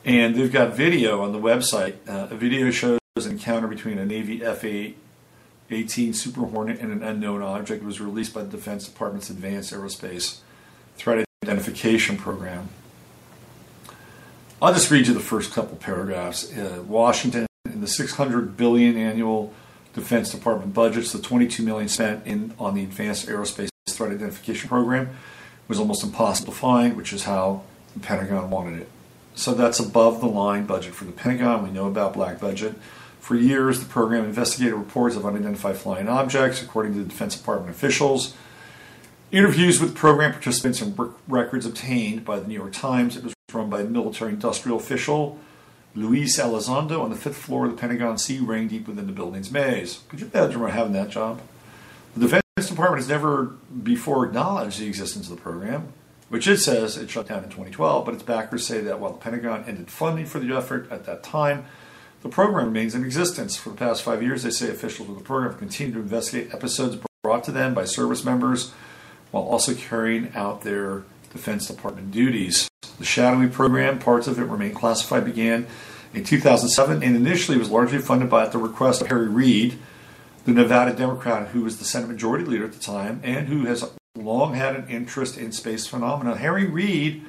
S1: And they've got video on the website. A video shows an encounter between a Navy F-18 Super Hornet and an unknown object. It was released by the Defense Department's Advanced Aerospace Threat Identification Program. I'll just read you the first couple paragraphs. Washington, in the $600 billion annual Defense Department budgets, the $22 million spent on the Advanced Aerospace Threat Identification Program was almost impossible to find, which is how the Pentagon wanted it. So that's above the line budget for the Pentagon. We know about black budget. For years, the program investigated reports of unidentified flying objects, according to the Defense Department officials. Interviews with program participants and records obtained by the New York Times. It was run by a military-industrial official, Luis Elizondo, on the 5th floor of the Pentagon Sea Ring, deep within the building's maze. Could you imagine having that job? The Defense Department has never before acknowledged the existence of the program, which it says it shut down in 2012, but its backers say that while the Pentagon ended funding for the effort at that time, the program remains in existence. For the past 5 years, they say officials of the program have continued to investigate episodes brought to them by service members while also carrying out their Defense Department duties. The shadowy program, parts of it remain classified, began in 2007 and initially was largely funded by at the request of Harry Reid, the Nevada Democrat who was the Senate Majority Leader at the time and who has long had an interest in space phenomena. Harry Reid,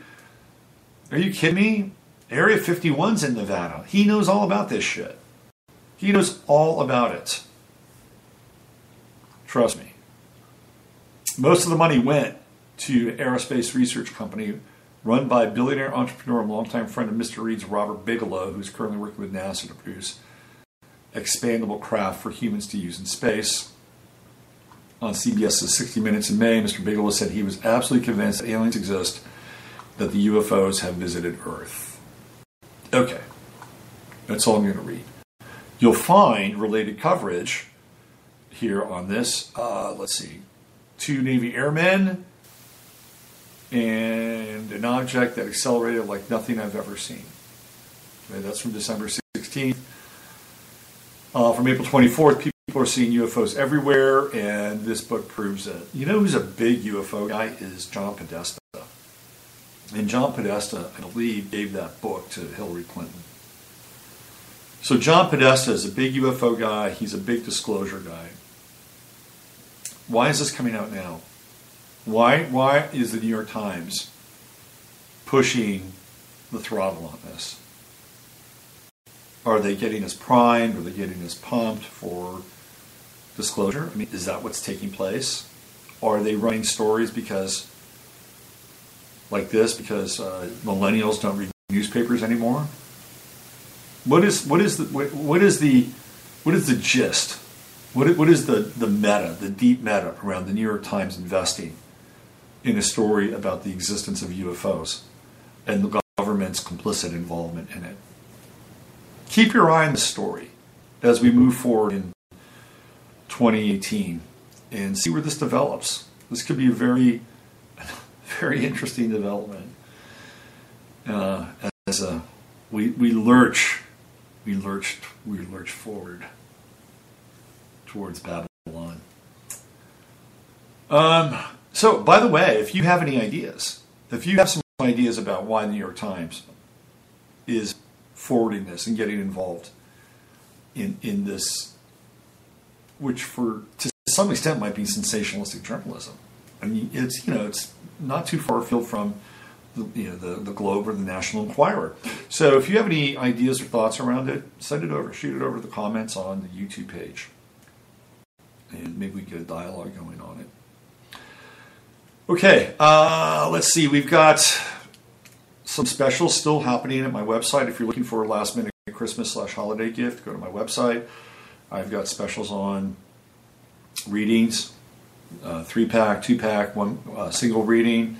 S1: are you kidding me? Area 51's in Nevada. He knows all about this shit. He knows all about it. Trust me. Most of the money went to an aerospace research company run by billionaire entrepreneur and longtime friend of Mr. Reed's, Robert Bigelow, who's currently working with NASA to produce expandable craft for humans to use in space. On CBS's 60 Minutes in May, Mr. Bigelow said he was absolutely convinced that aliens exist, that the UFOs have visited Earth. Okay, that's all I'm going to read. You'll find related coverage here on this. Let's see. 2 Navy airmen and an object that accelerated like nothing I've ever seen. Okay, that's from December 16th. From April 24th, people are seeing UFOs everywhere, and this book proves it. You know who's a big UFO guy is John Podesta. And John Podesta, I believe, gave that book to Hillary Clinton. So John Podesta is a big UFO guy. He's a big disclosure guy. Why is this coming out now? Why is the New York Times pushing the throttle on this? Are they getting us primed? Are they getting us pumped for disclosure? I mean, is that what's taking place? Are they running stories because, like this, because millennials don't read newspapers anymore? What is the gist? What is the meta, the deep meta around the New York Times investing in a story about the existence of UFOs and the government's complicit involvement in it? Keep your eye on the story as we move forward in 2018 and see where this develops. This could be a very, very interesting development. We lurch forward towards Babylon. So, by the way, if you have any ideas, if you have some ideas about why the New York Times is forwarding this and getting involved in this, which to some extent might be sensationalistic journalism. I mean, it's not too far afield from the Globe or the National Enquirer. So if you have any ideas or thoughts around it, send it over, shoot it over the comments on the YouTube page, and maybe we can get a dialogue going on it. Okay, let's see. We've got some specials still happening at my website. If you're looking for a last-minute Christmas/holiday gift, go to my website. I've got specials on readings, 3-pack, 2-pack, one single reading.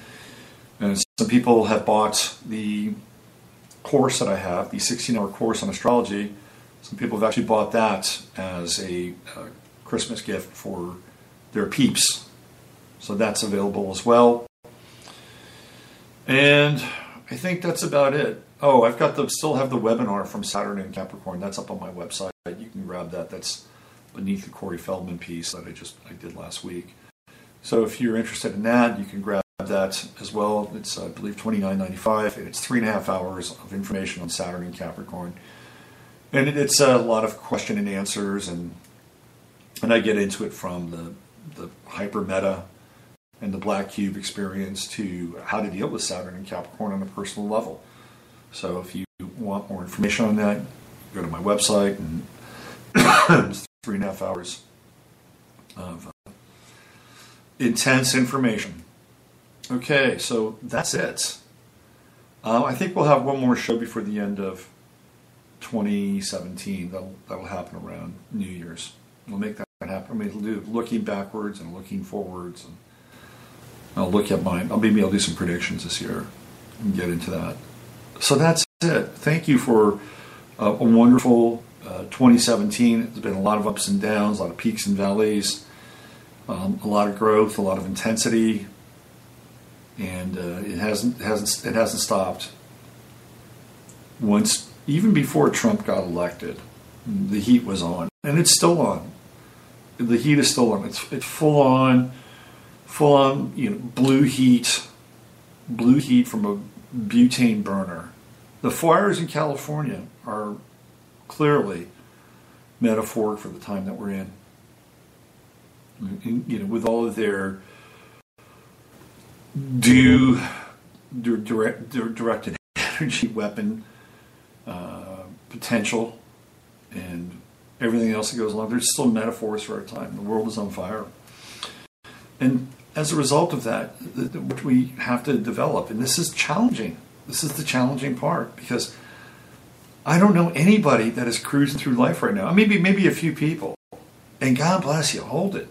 S1: And some people have bought the course that I have, the 16-hour course on astrology. Some people have actually bought that as a Christmas gift for their peeps. So that's available as well. And I think that's about it. Oh, I've got still have the webinar from Saturn and Capricorn. That's up on my website. You can grab that. That's beneath the Corey Feldman piece that I did last week. So if you're interested in that, you can grab that as well. It's I believe $29.95, and it's 3.5 hours of information on Saturn and Capricorn. And it's a lot of question and answers, and I get into it from the hyper meta and the black cube experience to how to deal with Saturn and Capricorn on a personal level. So if you want more information on that, go to my website, and it's 3.5 hours of intense information. Okay, so that's it. I think we'll have one more show before the end of 2017. That'll happen around New Year's. We'll make that happen. I mean, it'll do looking backwards and looking forwards, and I'll look at mine. Maybe I'll do some predictions this year and get into that. So that's it. Thank you for a wonderful 2017. There's been a lot of ups and downs, a lot of peaks and valleys, a lot of growth, a lot of intensity, and it hasn't stopped. Even before Trump got elected, the heat was on, and it's still on. The heat is still on. It's full on, blue heat from a butane burner. The fires in California are clearly metaphoric for the time that we're in. With all of their directed energy weapon potential and everything else that goes along, there's still metaphors for our time. The world is on fire. And as a result of that, what we have to develop, and this is challenging. This is the challenging part, because I don't know anybody that is cruising through life right now. Maybe a few people, and God bless you. Hold it.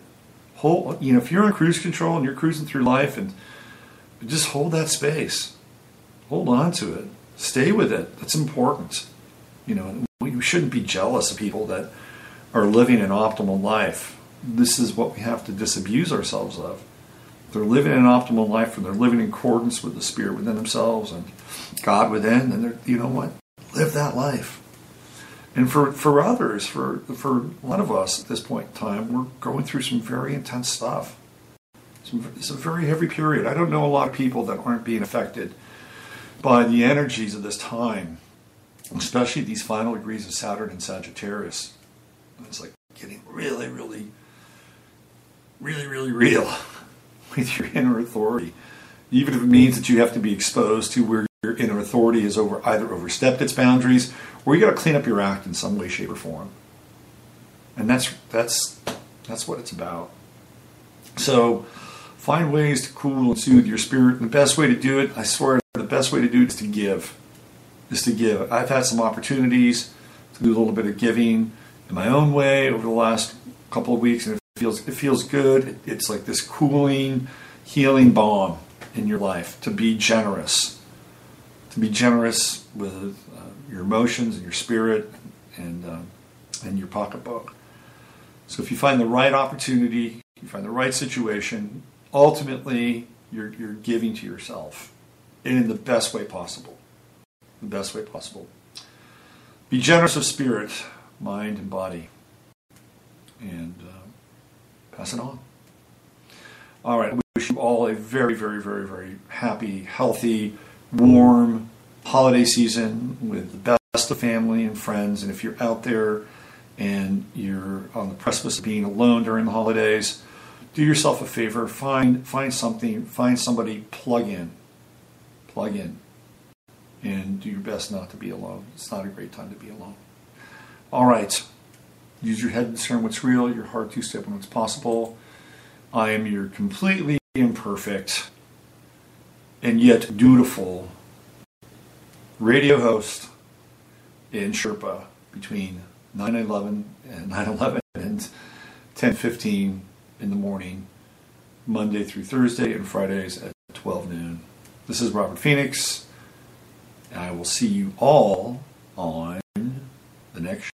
S1: If you're on cruise control and you're cruising through life, and just hold that space. Hold on to it. Stay with it. That's important. We shouldn't be jealous of people that are living an optimal life. This is what we have to disabuse ourselves of. They're living an optimal life, and they're living in accordance with the Spirit within themselves and God within, and you know what? Live that life. And for others, for a lot of us at this point in time, we're going through some very intense stuff. It's a very heavy period. I don't know a lot of people that aren't being affected by the energies of this time, especially these final degrees of Saturn and Sagittarius. It's like getting really, really, really, really real with your inner authority, even if it means that you have to be exposed to where your inner authority has either overstepped its boundaries, or you got to clean up your act in some way, shape, or form. And that's what it's about. So find ways to cool and soothe your spirit. And the best way to do it, I swear, the best way to do it is to give. I've had some opportunities to do a little bit of giving in my own way over the last couple of weeks, and it feels good. It's like this cooling, healing balm in your life to be generous. To be generous with your emotions and your spirit and your pocketbook. So if you find the right opportunity, you find the right situation, ultimately you're giving to yourself, and in the best way possible. The best way possible. Be generous of spirit, mind, and body, and pass it on. All right. I wish you all a very, very, very, very happy, healthy, warm holiday season with the best of family and friends. And if you're out there and you're on the precipice of being alone during the holidays, do yourself a favor. Find somebody, plug in, and do your best not to be alone. It's not a great time to be alone. All right. Use your head to discern what's real, your heart to step on what's possible. I am your completely imperfect and yet dutiful radio host in Sherpa between 9:11 and 10:15 in the morning, Monday through Thursday, and Fridays at 12 noon. This is Robert Phoenix, and I will see you all on the next show.